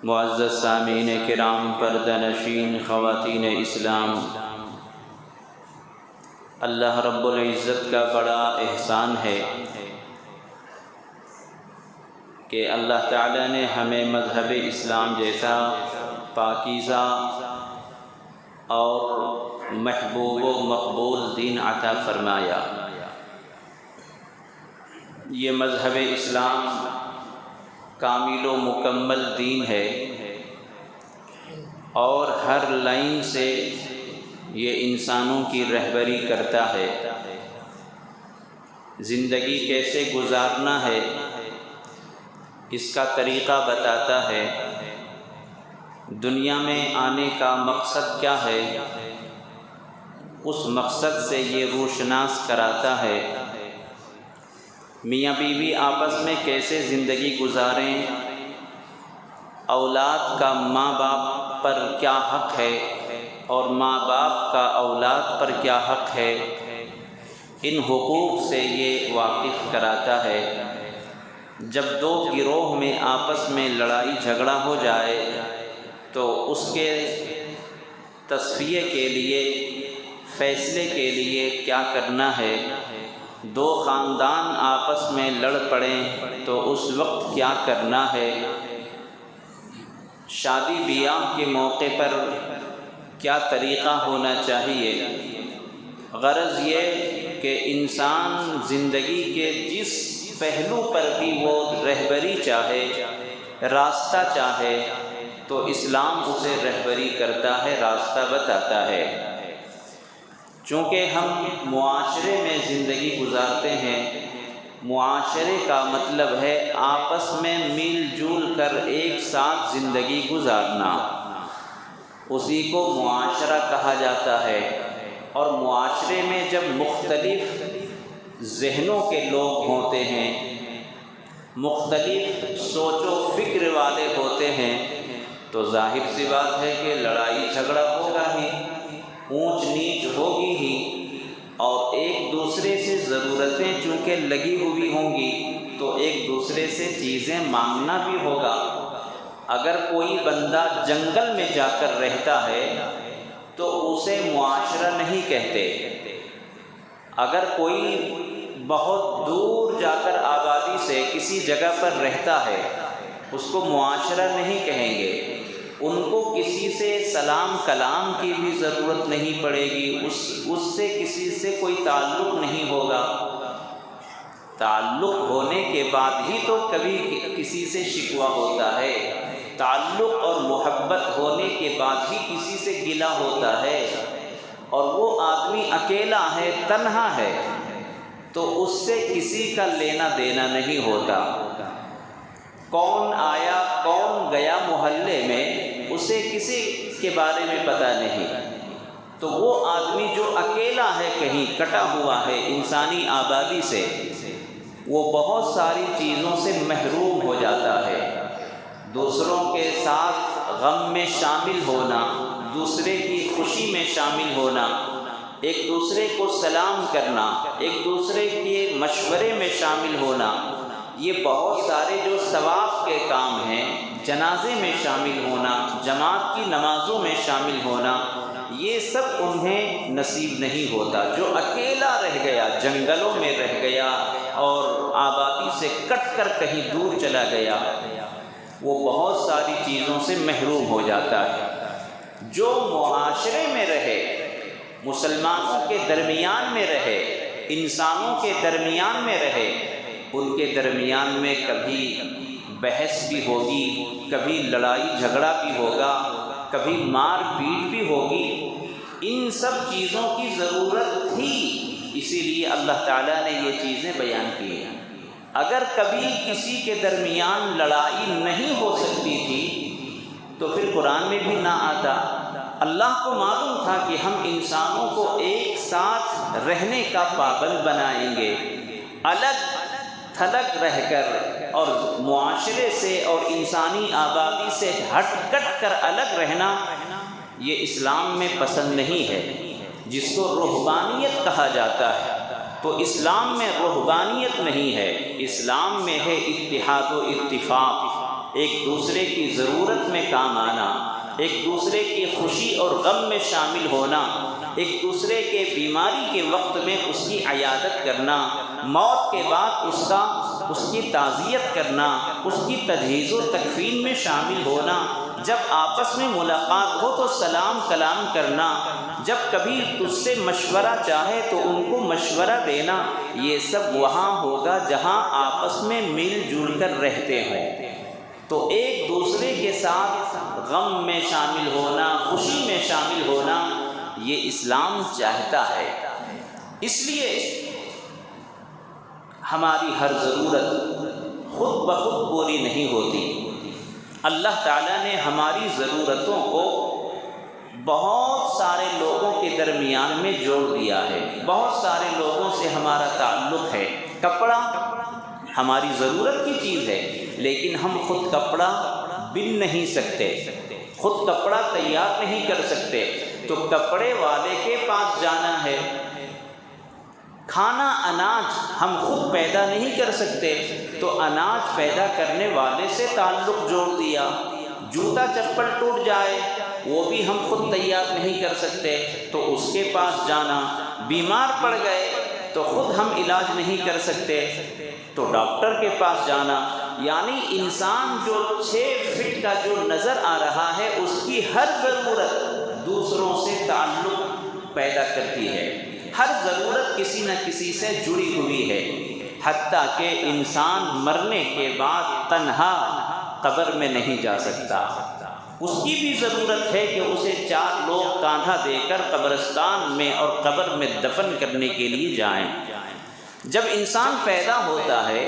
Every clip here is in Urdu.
معزز سامعین کرام، پردہ نشین خواتین اسلام، اللہ رب العزت کا بڑا احسان ہے کہ اللہ تعالیٰ نے ہمیں مذہب اسلام جیسا پاکیزہ اور محبوب و مقبول دین عطا فرمایا۔ یہ مذہب اسلام کامل و مکمل دین ہے اور ہر لائن سے یہ انسانوں کی رہبری کرتا ہے۔ زندگی کیسے گزارنا ہے اس کا طریقہ بتاتا ہے۔ دنیا میں آنے کا مقصد کیا ہے اس مقصد سے یہ روشناس کراتا ہے۔ میاں بیوی آپس میں کیسے زندگی گزاریں، اولاد کا ماں باپ پر کیا حق ہے اور ماں باپ کا اولاد پر کیا حق ہے، ان حقوق سے یہ واقف کراتا ہے۔ جب دو گروہ میں آپس میں لڑائی جھگڑا ہو جائے تو اس کے تصفیے کے لیے، فیصلے کے لیے کیا کرنا ہے۔ دو خاندان آپس میں لڑ پڑیں تو اس وقت کیا کرنا ہے۔ شادی بیاہ کے موقع پر کیا طریقہ ہونا چاہیے۔ غرض یہ کہ انسان زندگی کے جس پہلو پر بھی وہ رہبری چاہے، راستہ چاہے، تو اسلام اسے رہبری کرتا ہے، راستہ بتاتا ہے۔ چونکہ ہم معاشرے میں زندگی گزارتے ہیں، معاشرے کا مطلب ہے آپس میں مل جل کر ایک ساتھ زندگی گزارنا، اسی کو معاشرہ کہا جاتا ہے۔ اور معاشرے میں جب مختلف ذہنوں کے لوگ ہوتے ہیں، مختلف سوچ و فکر والے ہوتے ہیں، تو ظاہر سی بات ہے کہ لڑائی جھگڑا ہوگا ہی، اونچ نیچ ہوگی ہی، اور ایک دوسرے سے ضرورتیں چونکہ لگی ہوئی ہوں گی تو ایک دوسرے سے چیزیں مانگنا بھی ہوگا۔ اگر کوئی بندہ جنگل میں جا کر رہتا ہے تو اسے معاشرہ نہیں کہتے۔ اگر کوئی بہت دور جا کر آبادی سے کسی جگہ پر رہتا ہے اس کو معاشرہ نہیں کہیں گے۔ ان کو کسی سے سلام کلام کی بھی ضرورت نہیں پڑے گی، اس سے کسی سے کوئی تعلق نہیں ہوگا۔ تعلق ہونے کے بعد ہی تو کبھی کسی سے شکوہ ہوتا ہے، تعلق اور محبت ہونے کے بعد ہی کسی سے گلہ ہوتا ہے۔ اور وہ آدمی اکیلا ہے، تنہا ہے، تو اس سے کسی کا لینا دینا نہیں ہوتا۔ کون آیا کون گیا محلے میں اسے کسی کے بارے میں پتہ نہیں۔ تو وہ آدمی جو اکیلا ہے، کہیں کٹا ہوا ہے انسانی آبادی سے، وہ بہت ساری چیزوں سے محروم ہو جاتا ہے۔ دوسروں کے ساتھ غم میں شامل ہونا، دوسرے کی خوشی میں شامل ہونا، ایک دوسرے کو سلام کرنا، ایک دوسرے کے مشورے میں شامل ہونا، یہ بہت سارے جو ثواب کے کام ہیں، جنازے میں شامل ہونا، جماعت کی نمازوں میں شامل ہونا، یہ سب انہیں نصیب نہیں ہوتا۔ جو اکیلا رہ گیا، جنگلوں میں رہ گیا اور آبادی سے کٹ کر کہیں دور چلا گیا، وہ بہت ساری چیزوں سے محروم ہو جاتا ہے۔ جو معاشرے میں رہے، مسلمانوں کے درمیان میں رہے، انسانوں کے درمیان میں رہے، ان کے درمیان میں کبھی بحث بھی ہوگی، کبھی لڑائی جھگڑا بھی ہوگا، کبھی مار پیٹ بھی ہوگی۔ ان سب چیزوں کی ضرورت تھی، اسی لیے اللہ تعالیٰ نے یہ چیزیں بیان کی ہیں۔ اگر کبھی کسی کے درمیان لڑائی نہیں ہو سکتی تھی تو پھر قرآن میں بھی نہ آتا۔ اللہ کو معلوم تھا کہ ہم انسانوں کو ایک ساتھ رہنے کا پابند بنائیں گے، الگ تھلگ رہ کر اور معاشرے سے اور انسانی آبادی سے ہٹ کٹ کر الگ رہنا یہ اسلام میں پسند نہیں ہے، جس کو رہبانیت کہا جاتا ہے۔ تو اسلام میں رہبانیت نہیں ہے، اسلام میں ہے اتحاد و اتفاق، ایک دوسرے کی ضرورت میں میں کام آنا، ایک دوسرے کی خوشی اور غم میں شامل ہونا، ایک دوسرے کے بیماری کے وقت میں اس کی عیادت کرنا، موت کے بعد اس کی تعزیت کرنا، اس کی تجہیز و تکفین میں شامل ہونا، جب آپس میں ملاقات ہو تو سلام کلام کرنا، جب کبھی تجھ سے مشورہ چاہے تو ان کو مشورہ دینا، یہ سب وہاں ہوگا جہاں آپس میں مل جل کر رہتے ہوں۔ تو ایک دوسرے کے ساتھ غم میں شامل ہونا، خوشی میں شامل ہونا، یہ اسلام چاہتا ہے۔ اس لیے ہماری ہر ضرورت خود بخود پوری نہیں ہوتی۔ اللہ تعالیٰ نے ہماری ضرورتوں کو بہت سارے لوگوں کے درمیان میں جوڑ دیا ہے، بہت سارے لوگوں سے ہمارا تعلق ہے۔ کپڑا ہماری ضرورت کی چیز ہے، لیکن ہم خود کپڑا بن نہیں سکتے، خود کپڑا تیار نہیں کر سکتے، تو کپڑے والے کے پاس جانا ہے۔ کھانا اناج ہم خود پیدا نہیں کر سکتے، تو اناج پیدا کرنے والے سے تعلق جوڑ دیا۔ جوتا چپل ٹوٹ جائے وہ بھی ہم خود تیار نہیں کر سکتے، تو اس کے پاس جانا۔ بیمار پڑ گئے تو خود ہم علاج نہیں کر سکتے، تو ڈاکٹر کے پاس جانا۔ یعنی انسان جو 6 فٹ کا جو نظر آ رہا ہے، اس کی ہر ضرورت دوسروں سے تعلق پیدا کرتی ہے، ہر ضرورت کسی نہ کسی سے جڑی ہوئی ہے، حتیٰ کہ انسان مرنے کے بعد تنہا قبر میں نہیں جا سکتا، اس کی بھی ضرورت ہے کہ اسے 4 لوگ کاندھا دے کر قبرستان میں اور قبر میں دفن کرنے کے لیے جائیں۔ جب انسان پیدا ہوتا ہے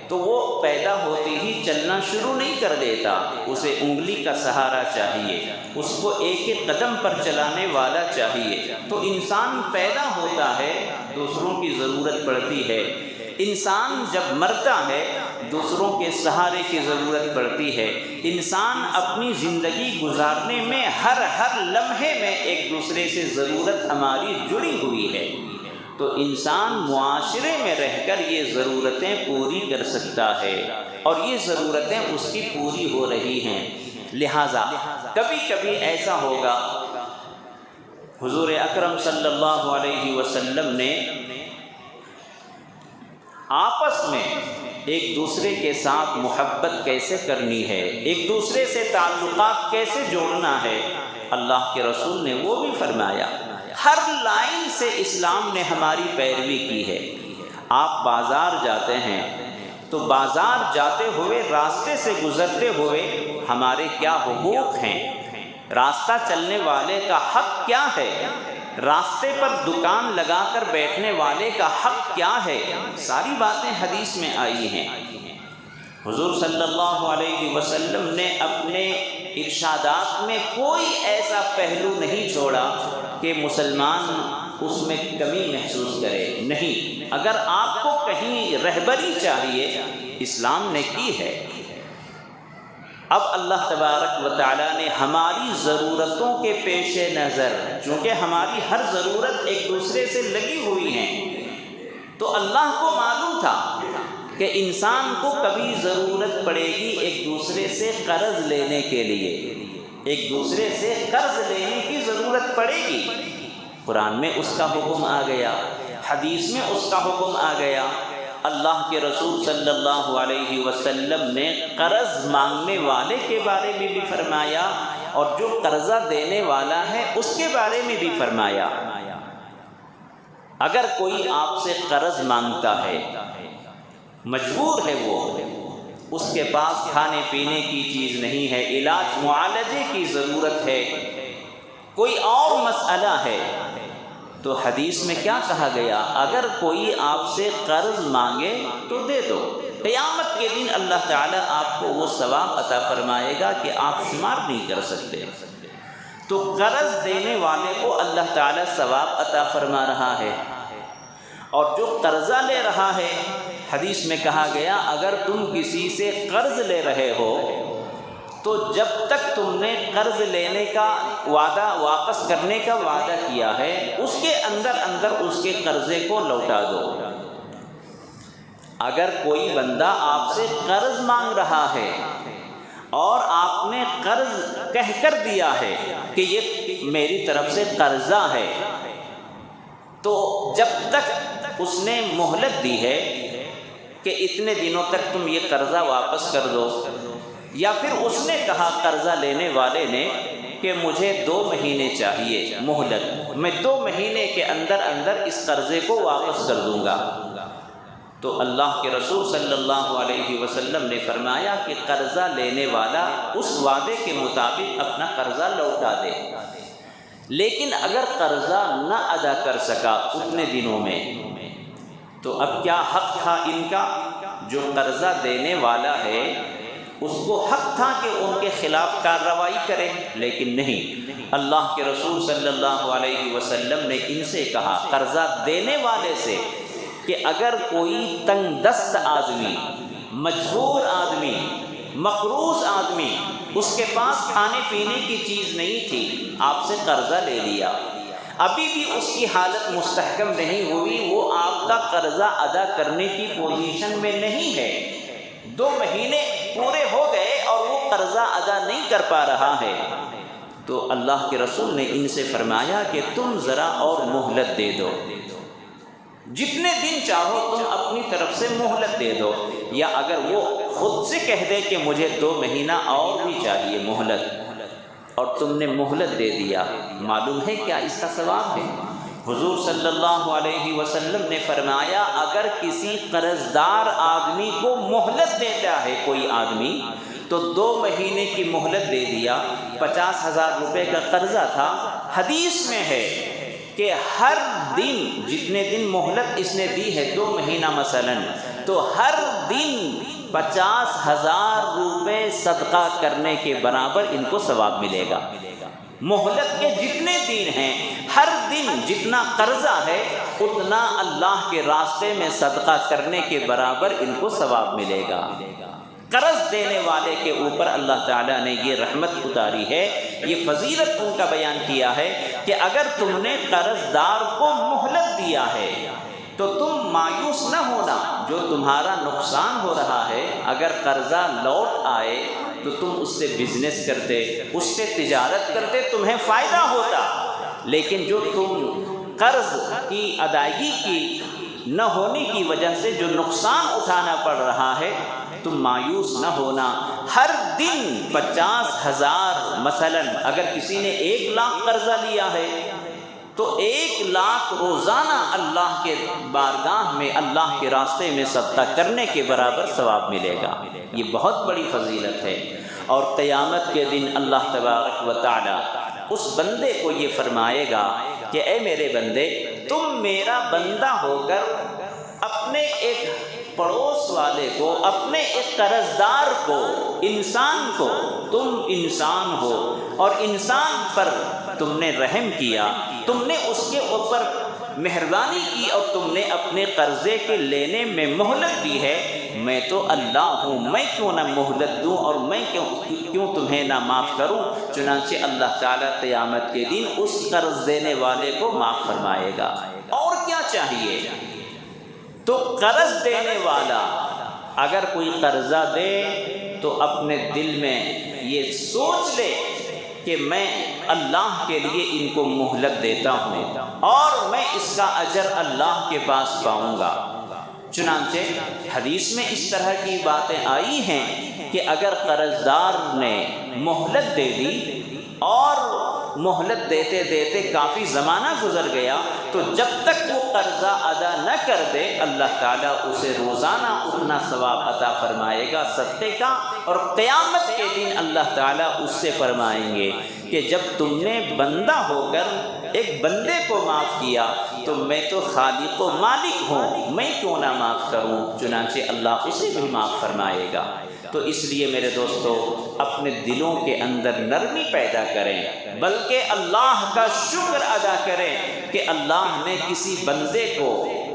تو وہ پیدا ہوتے ہی چلنا شروع نہیں کر دیتا، اسے انگلی کا سہارا چاہیے، اس کو ایک ایک قدم پر چلانے والا چاہیے۔ تو انسان پیدا ہوتا ہے، دوسروں کی ضرورت پڑتی ہے۔ انسان جب مرتا ہے دوسروں کے سہارے کی ضرورت پڑتی ہے۔ انسان اپنی زندگی گزارنے میں ہر لمحے میں ایک دوسرے سے ضرورت ہماری جڑی ہوئی ہے، تو انسان معاشرے میں رہ کر یہ ضرورتیں پوری کر سکتا ہے، اور یہ ضرورتیں اس کی پوری ہو رہی ہیں۔ لہٰذا کبھی کبھی ایسا ہوگا، حضور اکرم صلی اللہ علیہ وسلم نے آپس میں ایک دوسرے کے ساتھ محبت کیسے کرنی ہے، ایک دوسرے سے تعلقات کیسے جوڑنا ہے، اللہ کے رسول نے وہ بھی فرمایا۔ ہر لائن سے اسلام نے ہماری پیروی کی ہے۔ آپ بازار جاتے ہیں تو بازار جاتے ہوئے، راستے سے گزرتے ہوئے ہمارے کیا حقوق ہیں، راستہ چلنے والے کا حق کیا ہے، راستے پر دکان لگا کر بیٹھنے والے کا حق کیا ہے، ساری باتیں حدیث میں آئی ہیں۔ حضور صلی اللہ علیہ وسلم نے اپنے ارشادات میں کوئی ایسا پہلو نہیں چھوڑا کہ مسلمان اس میں کمی محسوس کرے، نہیں۔ اگر آپ کو کہیں رہبری چاہیے، اسلام نے کی ہے۔ اب اللہ تبارک و تعالیٰ نے ہماری ضرورتوں کے پیش نظر، چونکہ ہماری ہر ضرورت ایک دوسرے سے لگی ہوئی ہے، تو اللہ کو معلوم تھا کہ انسان کو کبھی ضرورت پڑے گی ایک دوسرے سے قرض لینے کے لیے، ایک دوسرے سے قرض لینے کی ضرورت پڑے گی۔ قرآن میں اس کا حکم آ گیا، حدیث میں اس کا حکم آ گیا۔ اللہ کے رسول صلی اللہ علیہ وسلم نے قرض مانگنے والے کے بارے میں بھی فرمایا، اور جو قرضہ دینے والا ہے اس کے بارے میں بھی فرمایا۔ اگر کوئی آپ سے قرض مانگتا ہے، مجبور ہے، وہ اس کے پاس کھانے پینے کی چیز نہیں ہے، علاج معالجے کی ضرورت ہے، کوئی اور مسئلہ ہے، تو حدیث میں کیا کہا گیا؟ اگر کوئی آپ سے قرض مانگے تو دے دو، قیامت کے دن اللہ تعالیٰ آپ کو وہ ثواب عطا فرمائے گا کہ آپ شمار نہیں کر سکتے۔ تو قرض دینے والے کو اللہ تعالیٰ ثواب عطا فرما رہا ہے، اور جو قرضہ لے رہا ہے، حدیث میں کہا گیا اگر تم کسی سے قرض لے رہے ہو تو جب تک تم نے قرض لینے کا وعدہ، واپس کرنے کا وعدہ کیا ہے، اس کے اندر اس کے قرضے کو لوٹا دو۔ اگر کوئی بندہ آپ سے قرض مانگ رہا ہے، اور آپ نے قرض کہہ کر دیا ہے کہ یہ میری طرف سے قرضہ ہے، تو جب تک اس نے مہلت دی ہے کہ اتنے دنوں تک تم یہ قرضہ واپس کر دو، یا پھر اس نے کہا قرضہ لینے والے نے کہ مجھے 2 مہینے چاہیے مہلت، میں 2 مہینے کے اندر اندر اس قرضے کو واپس کر دوں گا، تو اللہ کے رسول صلی اللہ علیہ وسلم نے فرمایا کہ قرضہ لینے والا اس وعدے کے مطابق اپنا قرضہ لوٹا دے۔ لیکن اگر قرضہ نہ ادا کر سکا اتنے دنوں میں، تو اب کیا حق تھا ان کا؟ جو قرضہ دینے والا ہے اس کو حق تھا کہ ان کے خلاف کارروائی کرے، لیکن نہیں، اللہ کے رسول صلی اللہ علیہ وسلم نے ان سے کہا، قرضہ دینے والے سے، کہ اگر کوئی تنگ دست آدمی، مجبور آدمی، مقروض آدمی، اس کے پاس کھانے پینے کی چیز نہیں تھی، آپ سے قرضہ لے لیا، ابھی بھی اس کی حالت مستحکم نہیں ہوئی، وہ آپ کا قرضہ ادا کرنے کی پوزیشن میں نہیں ہے، 2 مہینے پورے ہو گئے اور وہ قرضہ ادا نہیں کر پا رہا ہے، تو اللہ کے رسول نے ان سے فرمایا کہ تم ذرا اور مہلت دے دو، جتنے دن چاہو تم اپنی طرف سے مہلت دے دو، یا اگر وہ خود سے کہہ دے کہ مجھے 2 مہینہ اور بھی چاہیے مہلت، اور تم نے مہلت دے دیا، معلوم ہے کیا اس کا ثواب ہے؟ حضور صلی اللہ علیہ وسلم نے فرمایا اگر کسی قرض دار آدمی کو مہلت دیتا ہے کوئی آدمی، تو 2 مہینے کی مہلت دے دیا، 50,000 روپے کا قرضہ تھا، حدیث میں ہے کہ ہر دن جتنے دن مہلت اس نے دی ہے 2 مہینہ مثلا، تو ہر دن 50,000 روپے صدقہ کرنے کے برابر ان کو ثواب ملے گا۔ مہلت کے جتنے دن ہیں، ہر دن جتنا قرضہ ہے اتنا اللہ کے راستے میں صدقہ کرنے کے برابر ان کو ثواب ملے گا۔ قرض دینے والے کے اوپر اللہ تعالیٰ نے یہ رحمت اتاری ہے، یہ فضیلت ان کا بیان کیا ہے کہ اگر تم نے قرض دار کو مہلت دیا ہے تو تم مایوس نہ ہونا، جو تمہارا نقصان ہو رہا ہے اگر قرضہ لوٹ آئے تو تم اس سے بزنس کرتے، اس سے تجارت کرتے، تمہیں فائدہ ہوتا، لیکن جو تم قرض کی ادائیگی کی نہ ہونے کی وجہ سے جو نقصان اٹھانا پڑ رہا ہے، تم مایوس نہ ہونا، ہر دن 50,000 مثلا اگر کسی نے 1 لاکھ قرضہ لیا ہے تو 1 لاکھ روزانہ اللہ کے بارگاہ میں، اللہ کے راستے میں صدقہ کرنے کے برابر ثواب ملے گا۔ یہ بہت بڑی فضیلت ہے، اور قیامت کے دن اللہ تبارک و تعالی اس بندے کو یہ فرمائے گا کہ اے میرے بندے، تم میرا بندہ ہو کر اپنے ایک پڑوس والے کو، اپنے ایک قرض دار کو، انسان کو، تم انسان ہو اور انسان پر تم نے رحم کیا، تم نے اس کے اوپر مہربانی کی اور تم نے اپنے قرضے کے لینے میں مہلت دی ہے، میں تو اللہ ہوں، میں کیوں نہ مہلت دوں اور میں کیوں تمہیں نہ معاف کروں؟ چنانچہ اللہ تعالیٰ قیامت کے دن اس قرض دینے والے کو معاف فرمائے گا۔ اور کیا چاہیے؟ تو قرض دینے والا اگر کوئی قرضہ دے تو اپنے دل میں یہ سوچ لے کہ میں اللہ کے لیے ان کو مہلت دیتا ہوں اور میں اس کا اجر اللہ کے پاس پاؤں گا۔ چنانچہ حدیث میں اس طرح کی باتیں آئی ہیں کہ اگر قرض دار نے مہلت دے دی اور مہلت دیتے دیتے کافی زمانہ گزر گیا تو جب تک وہ قرضہ ادا نہ کر دے اللہ تعالیٰ اسے روزانہ اتنا ثواب عطا فرمائے گا صدقے کا، اور قیامت کے دن اللہ تعالیٰ اس سے فرمائیں گے کہ جب تم نے بندہ ہو کر ایک بندے کو معاف کیا تو میں تو خالق و مالک ہوں، میں کیوں نہ معاف کروں؟ چنانچہ اللہ اسے بھی معاف فرمائے گا۔ تو اس لیے میرے دوستو اپنے دلوں کے اندر نرمی پیدا کریں، بلکہ اللہ کا شکر ادا کریں کہ اللہ نے کسی بندے کو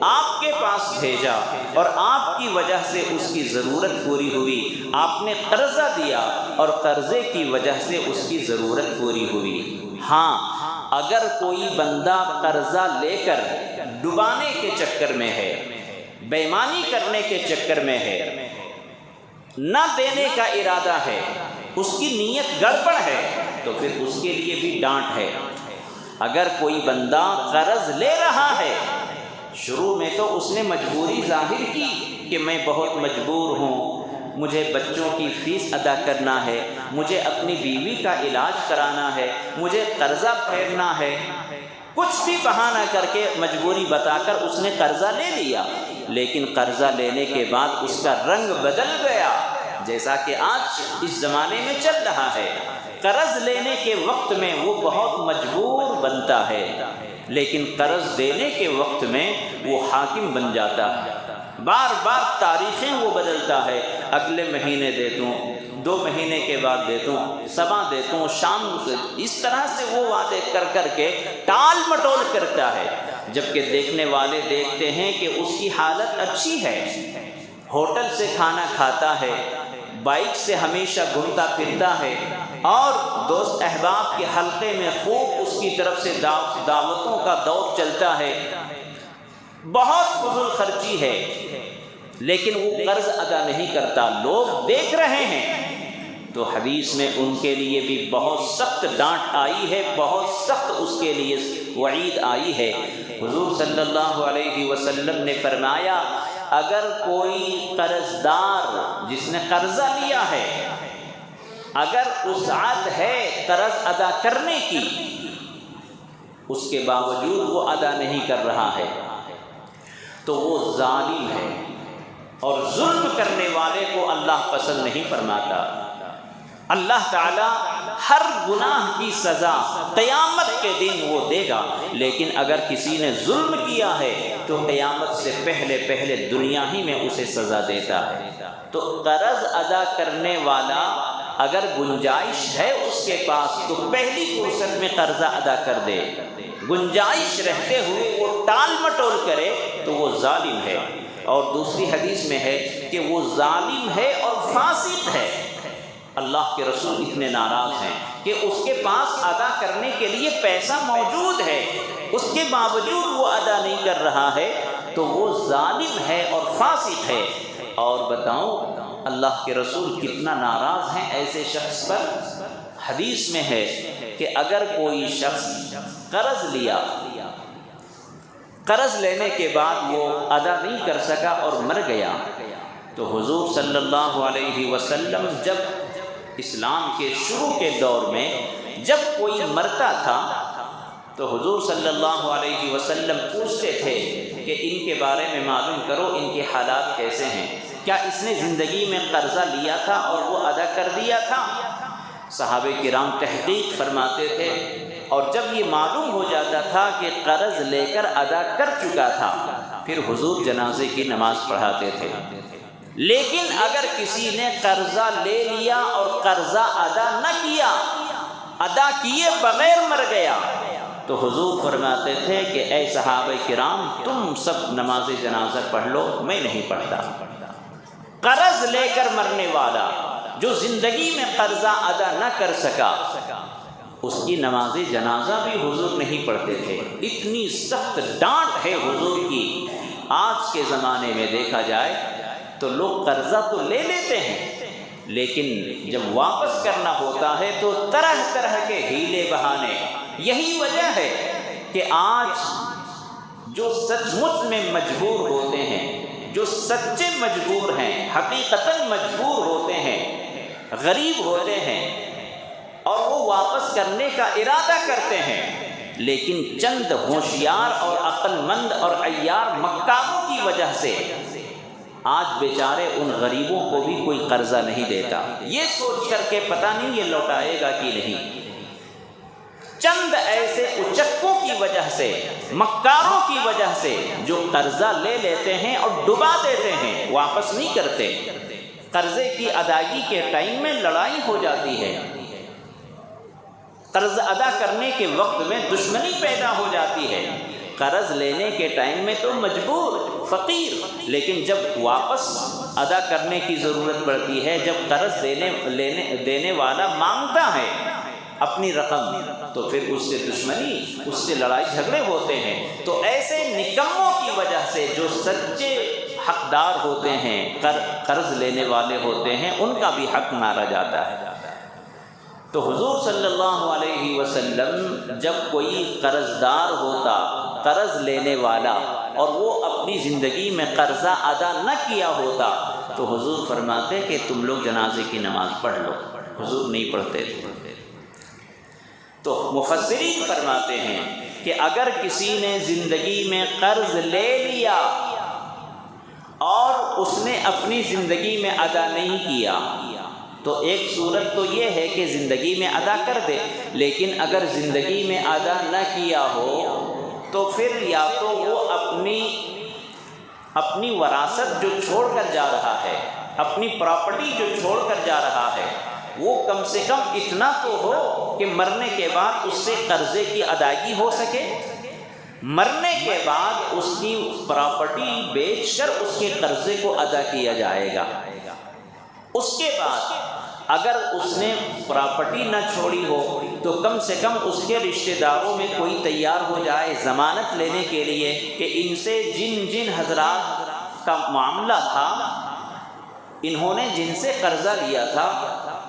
آپ کے پاس بھیجا اور آپ کی وجہ سے اس کی ضرورت پوری ہوئی، آپ نے قرضہ دیا اور قرضے کی وجہ سے اس کی ضرورت پوری ہوئی۔ ہاں، اگر کوئی بندہ قرضہ لے کر ڈبانے کے چکر میں ہے، بے ایمانی کرنے کے چکر میں ہے، نہ دینے کا ارادہ ہے، اس کی نیت گڑبڑ ہے تو پھر اس کے لیے بھی ڈانٹ ہے۔ اگر کوئی بندہ قرض لے رہا ہے، شروع میں تو اس نے مجبوری ظاہر کی کہ میں بہت مجبور ہوں، مجھے بچوں کی فیس ادا کرنا ہے، مجھے اپنی بیوی کا علاج کرانا ہے، مجھے قرضہ پھیرنا ہے، کچھ بھی بہانہ کر کے مجبوری بتا کر اس نے قرضہ لے لیا، لیکن قرضہ لینے کے بعد اس کا رنگ بدل گیا، جیسا کہ آج اس زمانے میں چل رہا ہے۔ قرض لینے کے وقت میں وہ بہت مجبور بنتا ہے، لیکن قرض دینے کے وقت میں وہ حاکم بن جاتا ہے، بار بار تاریخیں وہ بدلتا ہے، اگلے مہینے دے دوں، 2 مہینے کے بعد دے دوں، صبح دے دوں، شام، اس طرح سے وہ وعدے کر کر کے ٹال مٹول کرتا ہے، جبکہ دیکھنے والے دیکھتے ہیں کہ اس کی حالت اچھی ہے، ہوٹل سے کھانا کھاتا ہے، بائک سے ہمیشہ گھومتا پھرتا ہے، اور دوست احباب کے حلقے میں خوب اس کی طرف سے دعوتوں کا دور چلتا ہے، بہت فضول خرچی ہے، لیکن وہ قرض ادا نہیں کرتا، لوگ دیکھ رہے ہیں، تو حدیث میں ان کے لیے بھی بہت سخت ڈانٹ آئی ہے، بہت سخت اس کے لیے وعید آئی ہے۔ حضور صلی اللہ علیہ وسلم نے فرمایا، اگر کوئی قرض دار جس نے قرضہ لیا ہے، اگر وسعت ہے قرض ادا کرنے کی، اس کے باوجود وہ ادا نہیں کر رہا ہے تو وہ ظالم ہے، اور ظلم کرنے والے کو اللہ پسند نہیں فرماتا۔ اللہ تعالی ہر گناہ کی سزا قیامت کے دن وہ دے گا، لیکن اگر کسی نے ظلم کیا ہے تو قیامت سے پہلے دنیا ہی میں اسے سزا دیتا ہے۔ تو قرض ادا کرنے والا اگر گنجائش ہے اس کے پاس تو پہلی فرصت میں قرضہ ادا کر دے، گنجائش رہتے ہوئے وہ ٹال مٹول کرے تو وہ ظالم ہے۔ اور دوسری حدیث میں ہے کہ وہ ظالم ہے اور فاسق ہے۔ اللہ کے رسول اتنے ناراض ہیں کہ اس کے پاس ادا کرنے کے لیے پیسہ موجود ہے، اس کے باوجود وہ ادا نہیں کر رہا ہے تو وہ ظالم ہے اور فاسق ہے۔ اور بتاؤں اللہ کے رسول کتنا ناراض ہیں ایسے شخص پر۔ حدیث میں ہے کہ اگر کوئی شخص قرض لیا، قرض لینے کے بعد وہ ادا نہیں کر سکا اور مر گیا، تو حضور صلی اللہ علیہ وسلم جب اسلام کے شروع کے دور میں جب کوئی مرتا تھا تو حضور صلی اللہ علیہ وسلم پوچھتے تھے کہ ان کے بارے میں معلوم کرو، ان کے حالات کیسے ہیں، کیا اس نے زندگی میں قرضہ لیا تھا اور وہ ادا کر دیا تھا؟ صحابہ کرام تحقیق فرماتے تھے، اور جب یہ معلوم ہو جاتا تھا کہ قرض لے کر ادا کر چکا تھا پھر حضور جنازے کی نماز پڑھاتے تھے۔ لیکن اگر کسی نے قرضہ لے لیا اور قرضہ ادا نہ کیا، ادا کیے بغیر مر گیا، تو حضور فرماتے تھے کہ اے صحابہ کرام تم سب نماز جنازہ پڑھ لو، میں نہیں پڑھتا۔ قرض لے کر مرنے والا جو زندگی میں قرضہ ادا نہ کر سکا، اس کی نماز جنازہ بھی حضور نہیں پڑھتے تھے۔ اتنی سخت ڈانٹ ہے حضور کی۔ آج کے زمانے میں دیکھا جائے تو لوگ قرضہ تو لے لیتے ہیں، لیکن جب واپس کرنا ہوتا ہے تو طرح طرح کے ہیلے بہانے۔ یہی وجہ ہے کہ آج جو سچ مچ میں مجبور ہوتے ہیں، جو سچے مجبور ہیں، حقیقتاً مجبور ہوتے ہیں، غریب ہوتے ہیں اور وہ واپس کرنے کا ارادہ کرتے ہیں، لیکن چند ہوشیار اور عقل مند اور عیار مکاروں کی وجہ سے آج بیچارے ان غریبوں کو بھی کوئی قرضہ نہیں دیتا، یہ سوچ کر کے پتہ نہیں یہ لوٹائے گا کہ نہیں۔ چند ایسے اچکوں کی وجہ سے، مکاروں کی وجہ سے جو قرضہ لے لیتے ہیں اور ڈبا دیتے ہیں، واپس نہیں کرتے۔ قرضے کی ادائیگی کے ٹائم میں لڑائی ہو جاتی ہے، قرض ادا کرنے کے وقت میں دشمنی پیدا ہو جاتی ہے۔ قرض لینے کے ٹائم میں تو مجبور، فقیر، لیکن جب واپس ادا کرنے کی ضرورت پڑتی ہے، جب قرض دینے والا مانگتا ہے اپنی رقم، تو پھر اس سے دشمنی، اس سے لڑائی جھگڑے ہوتے ہیں۔ تو ایسے نکموں کی وجہ سے جو سچے حقدار ہوتے ہیں، قرض لینے والے ہوتے ہیں، ان کا بھی حق مارا جاتا ہے۔ تو حضور صلی اللہ علیہ وسلم جب کوئی قرض دار ہوتا، قرض لینے والا، اور وہ اپنی زندگی میں قرضہ ادا نہ کیا ہوتا تو حضور فرماتے کہ تم لوگ جنازے کی نماز پڑھ لو، حضور نہیں پڑھتے تھے۔ تو مفسرین فرماتے ہیں کہ اگر کسی نے زندگی میں قرض لے لیا اور اس نے اپنی زندگی میں ادا نہیں کیا تو ایک صورت تو یہ ہے کہ زندگی میں ادا کر دے، لیکن اگر زندگی میں ادا نہ کیا ہو تو پھر یا تو وہ اپنی وراثت جو چھوڑ کر جا رہا ہے، اپنی پراپرٹی جو چھوڑ کر جا رہا ہے، وہ کم سے کم اتنا تو ہو کہ مرنے کے بعد اس سے قرضے کی ادائیگی ہو سکے، مرنے کے بعد اس کی پراپرٹی بیچ کر اس کے قرضے کو ادا کیا جائے گا۔ اس کے بعد اگر اس نے پراپرٹی نہ چھوڑی ہو تو کم سے کم اس کے رشتہ داروں میں کوئی تیار ہو جائے ضمانت لینے کے لیے کہ ان سے جن جن حضرات کا معاملہ تھا، انہوں نے جن سے قرضہ لیا تھا،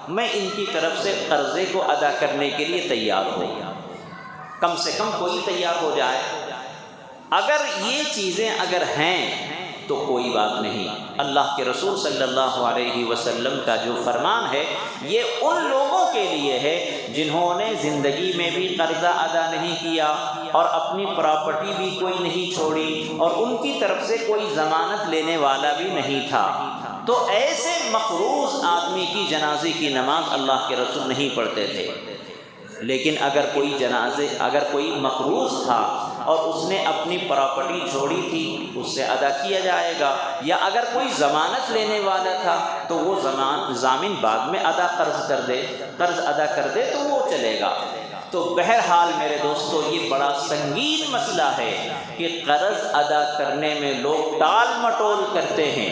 میں ان کی طرف سے قرضے کو ادا کرنے کے لیے تیار ہوں، کم سے کم کوئی تیار ہو جائے۔ اگر یہ چیزیں اگر ہیں تو کوئی بات نہیں۔ اللہ کے رسول صلی اللہ علیہ وسلم کا جو فرمان ہے یہ ان لوگوں کے لیے ہے جنہوں نے زندگی میں بھی قرضہ ادا نہیں کیا اور اپنی پراپرٹی بھی کوئی نہیں چھوڑی اور ان کی طرف سے کوئی ضمانت لینے والا بھی نہیں تھا۔ تو ایسے مقروض آدمی کی جنازے کی نماز اللہ کے رسول نہیں پڑھتے تھے۔ لیکن اگر کوئی مقروض تھا اور اس نے اپنی پراپرٹی چھوڑی تھی اس سے ادا کیا جائے گا، یا اگر کوئی ضمانت لینے والا تھا تو وہ ضامن بعد میں قرض ادا کر دے تو وہ چلے گا۔ تو بہرحال میرے دوستو یہ بڑا سنگین مسئلہ ہے کہ قرض ادا کرنے میں لوگ ٹال مٹول کرتے ہیں۔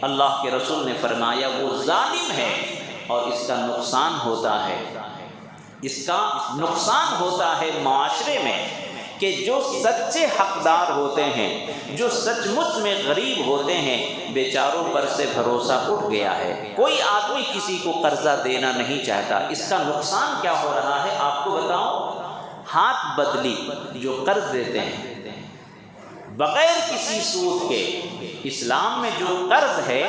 اللہ کے رسول نے فرمایا وہ ظالم ہے اور اس کا نقصان ہوتا ہے معاشرے میں کہ جو سچے حقدار ہوتے ہیں، جو سچ مچ میں غریب ہوتے ہیں، بیچاروں پر سے بھروسہ اٹھ گیا ہے، کوئی آدمی کسی کو قرضہ دینا نہیں چاہتا۔ اس کا نقصان کیا ہو رہا ہے آپ کو بتاؤں؟ ہاتھ بدلی جو قرض دیتے ہیں بغیر کسی سود کے، اسلام میں جو قرض ہے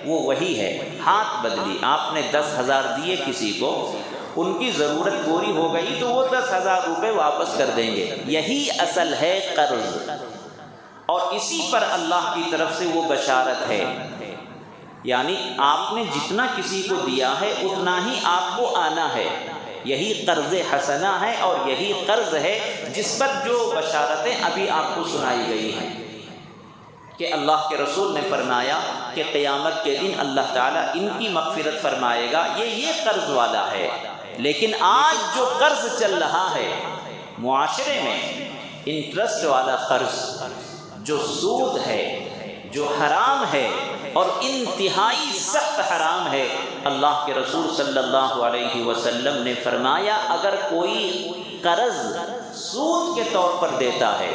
وہ وہی ہے، ہاتھ بدلی۔ آپ نے 10,000 دیے کسی کو، ان کی ضرورت پوری ہو گئی تو وہ 10,000 روپے واپس کر دیں گے، یہی اصل ہے قرض، اور اسی پر اللہ کی طرف سے وہ بشارت ہے۔ یعنی آپ نے جتنا کسی کو دیا ہے اتنا ہی آپ کو آنا ہے، یہی قرض حسنہ ہے اور یہی قرض ہے جس پر جو بشارتیں ابھی آپ کو سنائی گئی ہیں کہ اللہ کے رسول نے فرمایا کہ قیامت کے دن اللہ تعالیٰ ان کی مغفرت فرمائے گا، یہ قرض والا ہے۔ لیکن آج جو قرض چل رہا ہے معاشرے میں، انٹرسٹ والا قرض، جو سود ہے، جو حرام ہے اور انتہائی سخت حرام ہے، اللہ کے رسول صلی اللہ علیہ وسلم نے فرمایا اگر کوئی قرض سود کے طور پر دیتا ہے،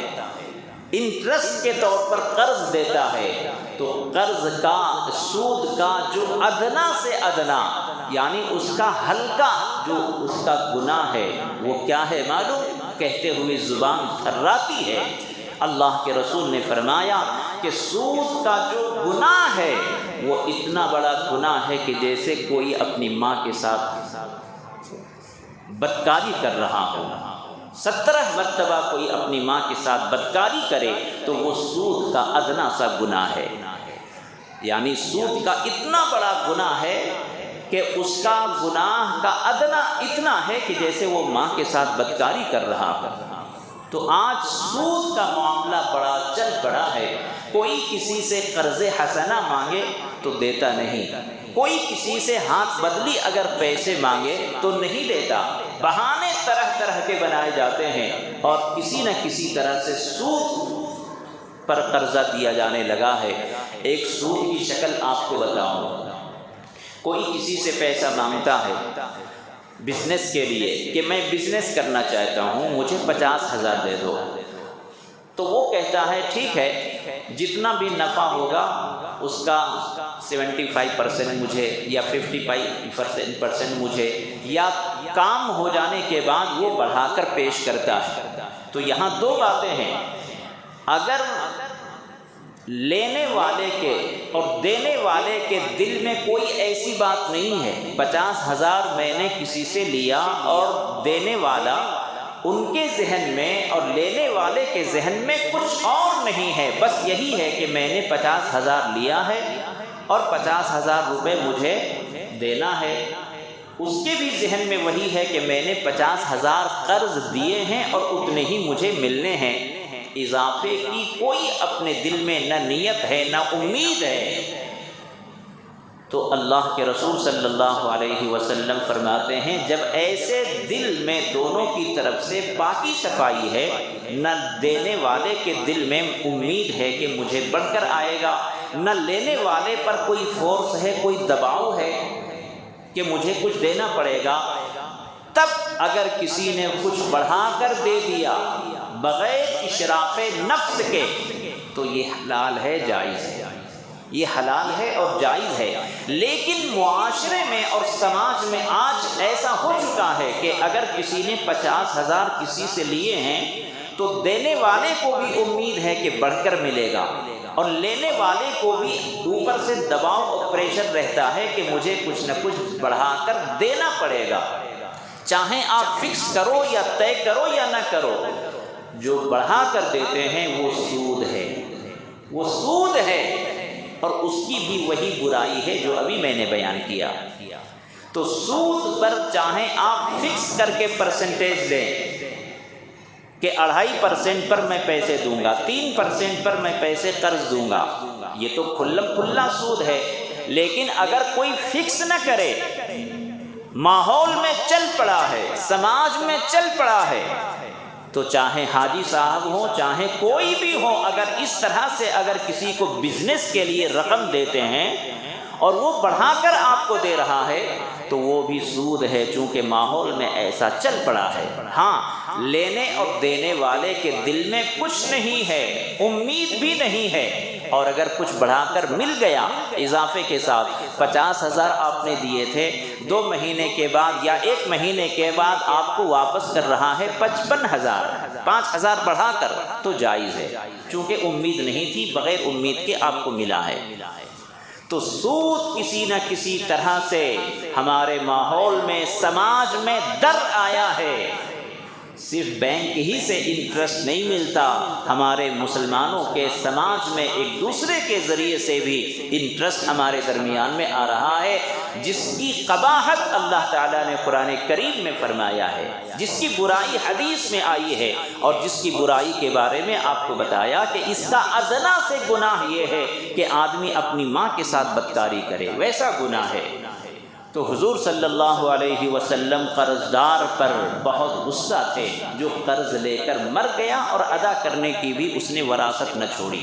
انٹرسٹ کے طور پر قرض دیتا ہے، تو قرض کا، سود کا جو ادنا سے ادنا، یعنی اس کا ہلکا جو اس کا گناہ ہے وہ کیا ہے معلوم؟ کہتے ہوئے زبان تھراتی ہے۔ اللہ کے رسول نے فرمایا کہ سود کا جو گناہ ہے وہ اتنا بڑا گناہ ہے کہ جیسے کوئی اپنی ماں کے ساتھ بدکاری کر رہا ہو۔ 17 مرتبہ کوئی اپنی ماں کے ساتھ بدکاری کرے تو وہ سود کا ادنا سا گناہ ہے۔ یعنی سود کا اتنا بڑا گناہ ہے کہ اس کا گناہ کا ادنا اتنا ہے کہ جیسے وہ ماں کے ساتھ بدکاری کر رہا ہو۔ تو آج سود کا معاملہ بڑا چل پڑا ہے، کوئی کسی سے قرض حسنہ مانگے تو دیتا نہیں، کوئی کسی سے ہاتھ بدلی اگر پیسے مانگے تو نہیں دیتا، بہانے طرح طرح کے بنائے جاتے ہیں اور کسی نہ کسی طرح سے سود پر قرضہ دیا جانے لگا ہے۔ ایک سود کی شکل آپ کو بتاؤں، کوئی کسی سے پیسہ مانگتا ہے بزنس کے لیے کہ میں بزنس کرنا چاہتا ہوں، مجھے 50,000 دے دو، تو وہ کہتا ہے ٹھیک ہے، جتنا بھی نفع ہوگا اس کا 75% مجھے یا 55% مجھے، یا کام ہو جانے کے بعد وہ بڑھا کر پیش کرتا ہے۔ تو یہاں دو باتیں ہیں، اگر لینے والے کے اور دینے والے کے دل میں کوئی ایسی بات نہیں ہے، 50,000 میں نے کسی سے لیا اور دینے والا ان کے ذہن میں اور لینے والے کے ذہن میں کچھ اور نہیں ہے، بس یہی ہے کہ میں نے 50,000 لیا ہے اور 50,000 روپے مجھے دینا ہے، اس کے بھی ذہن میں وہی ہے کہ میں نے 50,000 قرض دیے ہیں اور اتنے ہی مجھے ملنے ہیں، اضافے کی کوئی اپنے دل میں نہ نیت ہے نہ امید ہے، تو اللہ کے رسول صلی اللہ علیہ وسلم فرماتے ہیں جب ایسے دل میں دونوں کی طرف سے پاکی صفائی ہے، نہ دینے والے کے دل میں امید ہے کہ مجھے بڑھ کر آئے گا، نہ لینے والے پر کوئی فورس ہے، کوئی دباؤ ہے کہ مجھے کچھ دینا پڑے گا، تب اگر کسی نے کچھ بڑھا کر دے دیا بغیر اشراف نفس کے تو یہ حلال ہے، جائز ہے، یہ حلال ہے اور جائز ہے۔ لیکن معاشرے میں اور سماج میں آج ایسا ہو چکا ہے کہ اگر کسی نے 50,000 کسی سے لیے ہیں تو دینے والے کو بھی امید ہے کہ بڑھ کر ملے گا، اور لینے والے کو بھی اوپر سے دباؤ اور پریشر رہتا ہے کہ مجھے کچھ نہ کچھ بڑھا کر دینا پڑے گا، چاہے آپ فکس کرو یا طے کرو یا نہ کرو، جو بڑھا کر دیتے ہیں وہ سود ہے، وہ سود ہے، اور اس کی بھی وہی برائی ہے جو ابھی میں نے بیان کیا۔ تو سود پر چاہے آپ فکس کر کے پرسنٹیج دیں کہ 2.5% پر میں پیسے دوں گا، 3% پر میں پیسے قرض دوں گا، یہ تو کھلا سود ہے، لیکن اگر کوئی فکس نہ کرے، ماحول میں چل پڑا ہے، سماج میں چل پڑا ہے، تو چاہے حاجی صاحب ہوں چاہے کوئی بھی ہو، اگر اس طرح سے اگر کسی کو بزنس کے لیے رقم دیتے ہیں اور وہ بڑھا کر آپ کو دے رہا ہے تو وہ بھی سود ہے، چونکہ ماحول میں ایسا چل پڑا ہے۔ ہاں، لینے اور دینے والے کے دل میں کچھ نہیں ہے، امید بھی نہیں ہے، اور اگر کچھ بڑھا کر مل گیا اضافے کے ساتھ، 50,000 آپ نے دیے تھے، 2 مہینے کے بعد یا 1 مہینے کے بعد آپ کو واپس کر رہا ہے 55,000، 5,000 بڑھا کر، تو جائز ہے، چونکہ امید نہیں تھی، بغیر امید کے آپ کو ملا ہے۔ تو سود کسی نہ کسی طرح سے ہمارے ماحول میں، سماج میں در آیا ہے، صرف بینک ہی سے انٹرسٹ نہیں ملتا، ہمارے مسلمانوں کے سماج میں ایک دوسرے کے ذریعے سے بھی انٹرسٹ ہمارے درمیان میں آ رہا ہے، جس کی قباحت اللہ تعالیٰ نے قرآن کریم میں فرمایا ہے، جس کی برائی حدیث میں آئی ہے، اور جس کی برائی کے بارے میں آپ کو بتایا کہ اس کا ادنا سے گناہ یہ ہے کہ آدمی اپنی ماں کے ساتھ بدکاری کرے، ویسا گناہ ہے۔ تو حضور صلی اللہ علیہ وسلم قرض دار پر بہت غصہ تھے جو قرض لے کر مر گیا اور ادا کرنے کی بھی اس نے وراثت نہ چھوڑی۔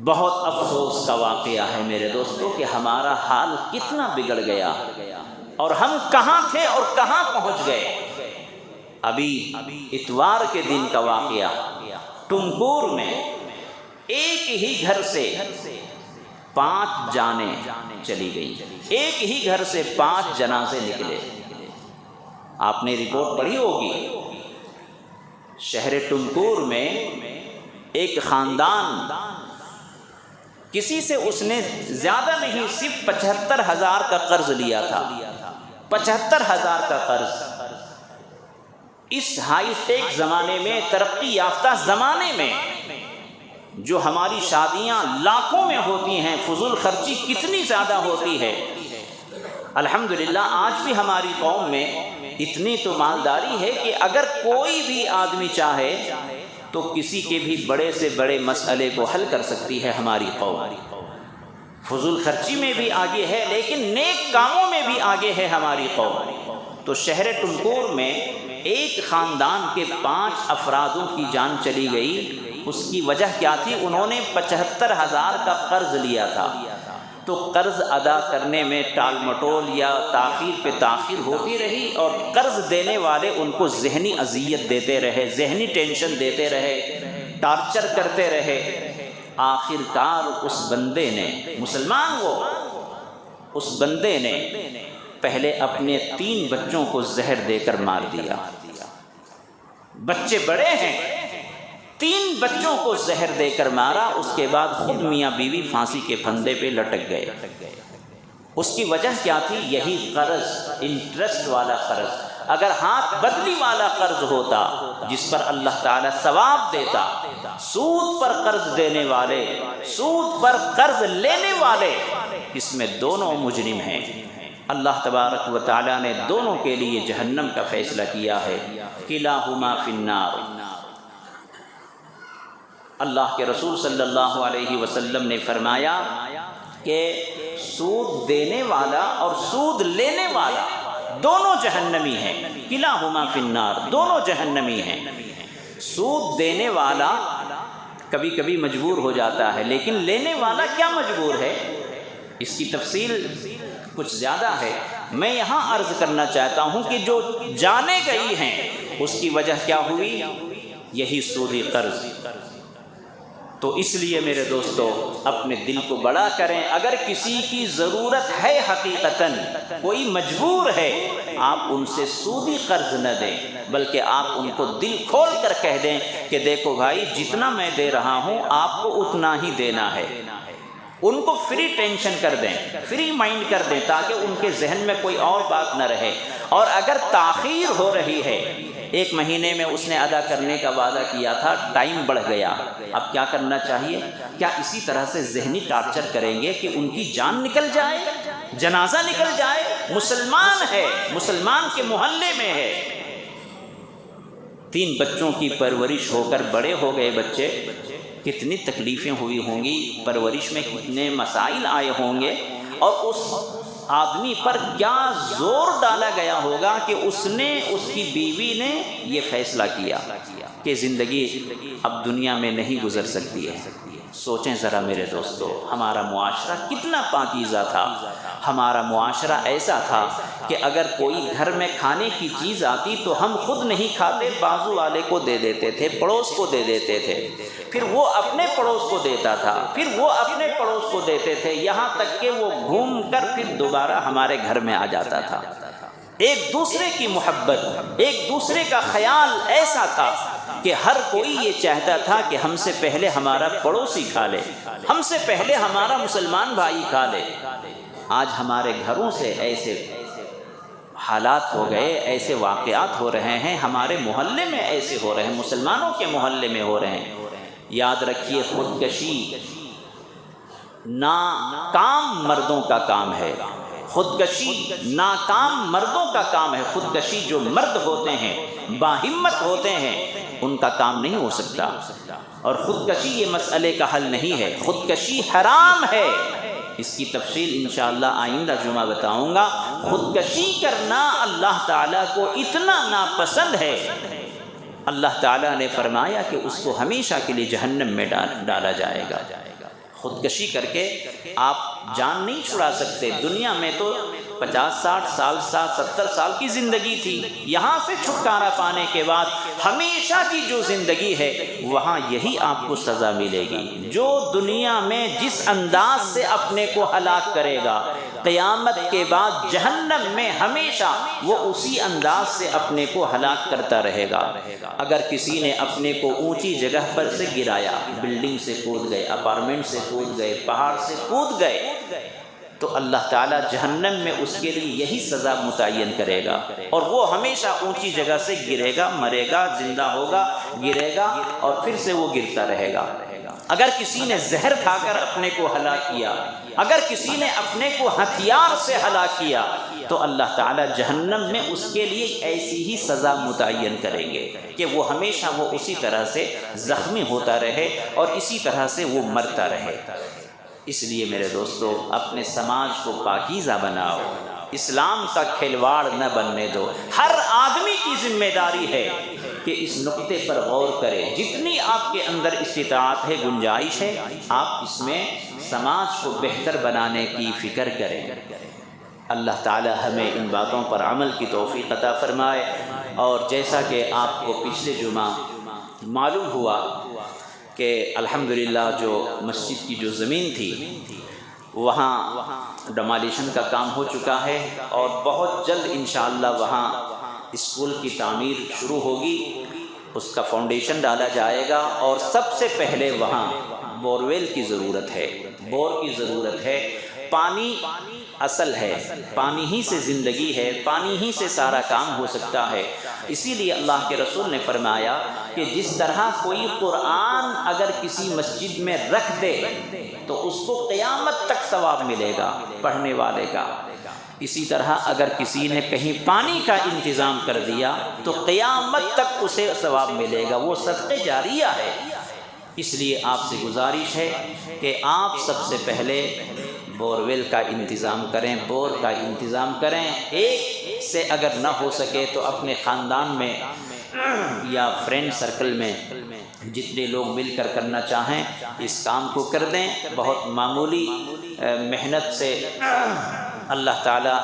بہت افسوس کا واقعہ ہے میرے دوستو کہ ہمارا حال کتنا بگڑ گیا اور ہم کہاں تھے اور کہاں پہنچ گئے۔ ابھی اتوار کے دن کا واقعہ، ٹمکور میں ایک ہی گھر سے 5 جانیں چلی گئی، ایک ہی گھر سے 5 جنازے نکلے۔ آپ نے رپورٹ پڑھی ہوگی، شہر ٹمکور میں ایک خاندان، کسی سے اس نے زیادہ نہیں صرف 75,000 کا قرض لیا تھا، 75,000 کا قرض۔ اس ہائی ٹیک زمانے میں، ترقی یافتہ زمانے میں، جو ہماری شادیاں لاکھوں میں ہوتی ہیں، فضول خرچی کتنی زیادہ ہوتی ہے، الحمدللہ آج بھی ہماری قوم میں اتنی تو مالداری ہے کہ اگر کوئی بھی آدمی چاہے تو کسی کے بھی بڑے سے بڑے مسئلے کو حل کر سکتی ہے ہماری قوم۔ فضول خرچی میں بھی آگے ہے، لیکن نیک کاموں میں بھی آگے ہے ہماری قوم۔ تو شہر ٹمکور میں ایک خاندان کے 5 افرادوں کی جان چلی گئی۔ اس کی وجہ کیا تھی؟ انہوں نے 75,000 کا قرض لیا تھا، تو قرض ادا کرنے میں ٹال مٹول یا تاخیر پہ تاخیر ہوتی رہی، اور قرض دینے والے ان کو ذہنی اذیت دیتے رہے، ذہنی ٹینشن دیتے رہے، ٹارچر کرتے رہے۔ آخر کار اس بندے نے، مسلمان وہ، اس بندے نے پہلے اپنے 3 بچوں کو زہر دے کر مار دیا۔ بچے بڑے ہیں، 3 بچوں کو زہر دے کر مارا، اس کے بعد خود میاں بیوی پھانسی کے پھندے پہ لٹک گئے۔ اس کی وجہ کیا تھی؟ یہی قرض، انٹرسٹ والا قرض۔ اگر ہاتھ بدلی والا قرض ہوتا جس پر اللہ تعالیٰ ثواب دیتا، سود پر قرض دینے والے، سود پر قرض لینے والے، اس میں دونوں مجرم ہیں۔ اللہ تبارک و تعالیٰ نے دونوں کے لیے جہنم کا فیصلہ کیا ہے، کلاہما فی النار۔ اللہ کے رسول صلی اللہ علیہ وسلم نے فرمایا کہ سود دینے والا اور سود لینے والا دونوں جہنمی ہیں، کلاہما فی النار، دونوں جہنمی ہیں۔ سود دینے والا کبھی کبھی مجبور ہو جاتا ہے، لیکن لینے والا کیا مجبور ہے؟ اس کی تفصیل کچھ زیادہ ہے، میں یہاں عرض کرنا چاہتا ہوں کہ جو جانے گئی ہیں اس کی وجہ کیا ہوئی؟ یہی سودی قرض۔ تو اس لیے میرے دوستو اپنے دل کو بڑا کریں، اگر کسی کی ضرورت ہے حقیقتاً، کوئی مجبور ہے، آپ ان سے سودی قرض نہ دیں، بلکہ آپ ان کو دل کھول کر کہہ دیں کہ دیکھو بھائی جتنا میں دے رہا ہوں آپ کو اتنا ہی دینا ہے۔ ان کو فری ٹینشن کر دیں، فری مائنڈ کر دیں، تاکہ ان کے ذہن میں کوئی اور بات نہ رہے۔ اور اگر تاخیر ہو رہی ہے، 1 مہینے میں اس نے ادا کرنے کا وعدہ کیا تھا، ٹائم بڑھ گیا، اب کیا کرنا چاہیے؟ کیا اسی طرح سے ذہنی ٹارچر کریں گے کہ ان کی جان نکل جائے، جنازہ نکل جائے؟ مسلمان ہے، مسلمان کے محلے میں ہے، 3 بچوں کی پرورش ہو کر بڑے ہو گئے بچے، کتنی تکلیفیں ہوئی ہوں گی، پرورش میں کتنے مسائل آئے ہوں گے، اور اس آدمی پر کیا زور ڈالا گیا ہوگا کہ اس نے، اس کی بیوی نے یہ فیصلہ کیا کہ زندگی اب دنیا میں نہیں گزر سکتی ہے۔ سوچیں ذرا میرے دوستو، ہمارا معاشرہ کتنا پاکیزہ تھا، ہمارا معاشرہ ایسا تھا کہ اگر کوئی گھر میں کھانے کی چیز آتی تو ہم خود نہیں کھاتے، بازو والے کو دے دیتے تھے، پڑوس کو دے دیتے تھے، پھر وہ اپنے پڑوس کو دیتا تھا، پھر وہ اپنے پڑوس کو دیتے تھے، یہاں تک کہ وہ گھوم کر پھر دوبارہ ہمارے گھر میں آ جاتا تھا۔ ایک دوسرے کی محبت، ایک دوسرے کا خیال ایسا تھا کہ ہر کوئی یہ چاہتا تھا کہ ہم سے پہلے ہمارا پڑوسی کھا لے، ہم سے پہلے ہمارا مسلمان بھائی کھا لے۔ آج ہمارے گھروں سے ایسے حالات ہو گئے، ایسے واقعات ہو رہے ہیں، ہمارے محلے میں ایسے ہو رہے ہیں، مسلمانوں کے محلے میں ہو رہے ہیں۔ یاد رکھیے، خودکشی ناکام مردوں کا کام ہے، خودکشی ناکام مردوں کا کام ہے۔ خودکشی جو مرد ہوتے ہیں، باہمت ہوتے ہیں، ان کا کام نہیں ہو سکتا۔ اور خودکشی یہ مسئلے کا حل نہیں ہے، خودکشی حرام ہے، اس کی تفصیل انشاءاللہ آئندہ جمعہ بتاؤں گا۔ خودکشی کرنا اللہ تعالیٰ کو اتنا ناپسند ہے، اللہ تعالیٰ نے فرمایا کہ اس کو ہمیشہ کے لیے جہنم میں ڈالا جائے گا۔ خودکشی کر کے آپ جان نہیں چھڑا سکتے۔ دنیا میں تو 50 60 سال 70 سال کی زندگی تھی، یہاں سے چھٹکارا پانے کے بعد ہمیشہ کی جو زندگی ہے وہاں یہی آپ کو سزا ملے گی۔ جو دنیا میں جس انداز سے اپنے کو ہلاک کرے گا، قیامت کے بعد جہنم میں ہمیشہ وہ اسی انداز سے اپنے کو ہلاک کرتا رہے گا۔ اگر کسی نے اپنے کو اونچی جگہ پر سے گرایا، بلڈنگ سے کود گئے، اپارٹمنٹ سے کود گئے، پہاڑ سے کود گئے، تو اللہ تعالیٰ جہنم میں اس کے لیے یہی سزا متعین کرے گا، اور وہ ہمیشہ اونچی جگہ سے گرے گا، مرے گا، زندہ ہوگا، گرے گا، اور پھر سے وہ گرتا رہے گا۔ اگر کسی نے زہر کھا کر اپنے کو ہلاک کیا، اگر کسی نے اپنے کو ہتھیار سے ہلاک کیا، تو اللہ تعالیٰ جہنم میں اس کے لیے ایسی ہی سزا متعین کریں گے کہ وہ ہمیشہ وہ اسی طرح سے زخمی ہوتا رہے اور اسی طرح سے وہ مرتا رہے۔ اس لیے میرے دوستو، اپنے سماج کو پاکیزہ بناؤ، اسلام کا کھلواڑ نہ بننے دو۔ ہر آدمی کی ذمہ داری ہے کہ اس نقطے پر غور کرے، جتنی آپ کے اندر استطاعت ہے، گنجائش ہے، آپ اس میں سماج کو بہتر بنانے کی فکر کریں۔ اللہ تعالی ہمیں ان باتوں پر عمل کی توفیق عطا فرمائے۔ اور جیسا کہ آپ کو پچھلے جمعہ معلوم ہوا کہ الحمدللہ جو مسجد کی جو زمین تھی وہاں ڈمالیشن کا کام ہو چکا ہے، اور بہت جلد انشاءاللہ وہاں اسکول کی تعمیر شروع ہوگی، اس کا فاؤنڈیشن ڈالا جائے گا، اور سب سے پہلے وہاں بورویل کی ضرورت ہے، بور کی ضرورت ہے۔ پانی اصل ہے، پانی ہی سے زندگی ہے، پانی ہی سے سارا کام ہو سکتا ہے۔ اسی لیے اللہ کے رسول نے فرمایا کہ جس طرح کوئی قرآن اگر کسی مسجد میں رکھ دے تو اس کو قیامت تک ثواب ملے گا پڑھنے والے کا، اسی طرح اگر کسی نے کہیں پانی کا انتظام کر دیا تو قیامت تک اسے ثواب ملے گا، وہ صدقہ جاریہ ہے۔ اس لیے آپ سے گزارش ہے کہ آپ سب سے پہلے بورویل کا انتظام کریں، بور کا انتظام کریں۔ ایک سے اگر نہ ہو سکے تو اپنے خاندان میں یا فرینڈ سرکل میں جتنے لوگ مل کر کرنا چاہیں اس کام کو کر دیں۔ بہت معمولی محنت سے اللہ تعالیٰ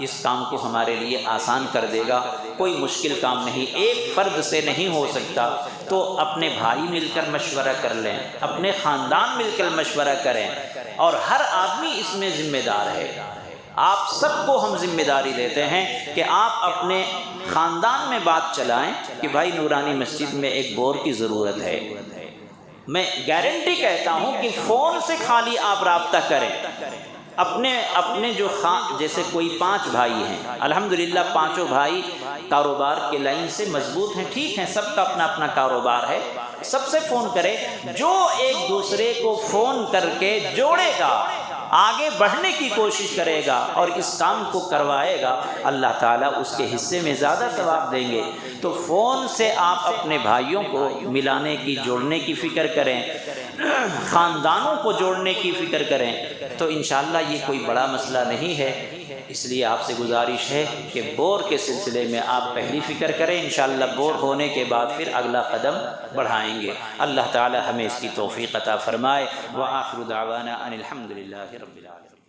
اس کام کو ہمارے لیے آسان کر دے گا، کوئی مشکل کام نہیں۔ ایک فرد سے نہیں ہو سکتا تو اپنے بھائی مل کر مشورہ کر لیں، اپنے خاندان مل کر مشورہ کریں، اور ہر آدمی اس میں ذمہ دار ہے۔ آپ سب کو ہم ذمہ داری دیتے ہیں کہ آپ اپنے خاندان میں بات چلائیں کہ بھائی نورانی مسجد میں ایک بور کی ضرورت ہے۔ میں گارنٹی کہتا ہوں کہ فون سے خالی آپ رابطہ کریں، اپنے جو جیسے کوئی 5 بھائی ہیں، الحمدللہ پانچوں بھائی کاروبار کے لائن سے مضبوط ہیں، ٹھیک ہیں، سب کا اپنا اپنا کاروبار ہے، سب سے فون کرے، جو ایک دوسرے کو فون کر کے جوڑے گا، آگے بڑھنے کی کوشش کرے گا اور اس کام کو کروائے گا، اللہ تعالیٰ اس کے حصے میں زیادہ ثواب دیں گے۔ تو فون سے آپ اپنے بھائیوں کو ملانے کی، جوڑنے کی فکر کریں، خاندانوں کو جوڑنے کی فکر کریں، تو انشاءاللہ یہ کوئی بڑا مسئلہ نہیں ہے۔ اس لیے آپ سے گزارش ہے کہ بور کے سلسلے میں آپ پہلی فکر کریں، انشاءاللہ بور ہونے کے بعد پھر اگلا قدم بڑھائیں گے۔ اللہ تعالی ہمیں اس کی توفیق عطا فرمائے۔ وآخر دعوانا ان الحمد للہ رب العالمین۔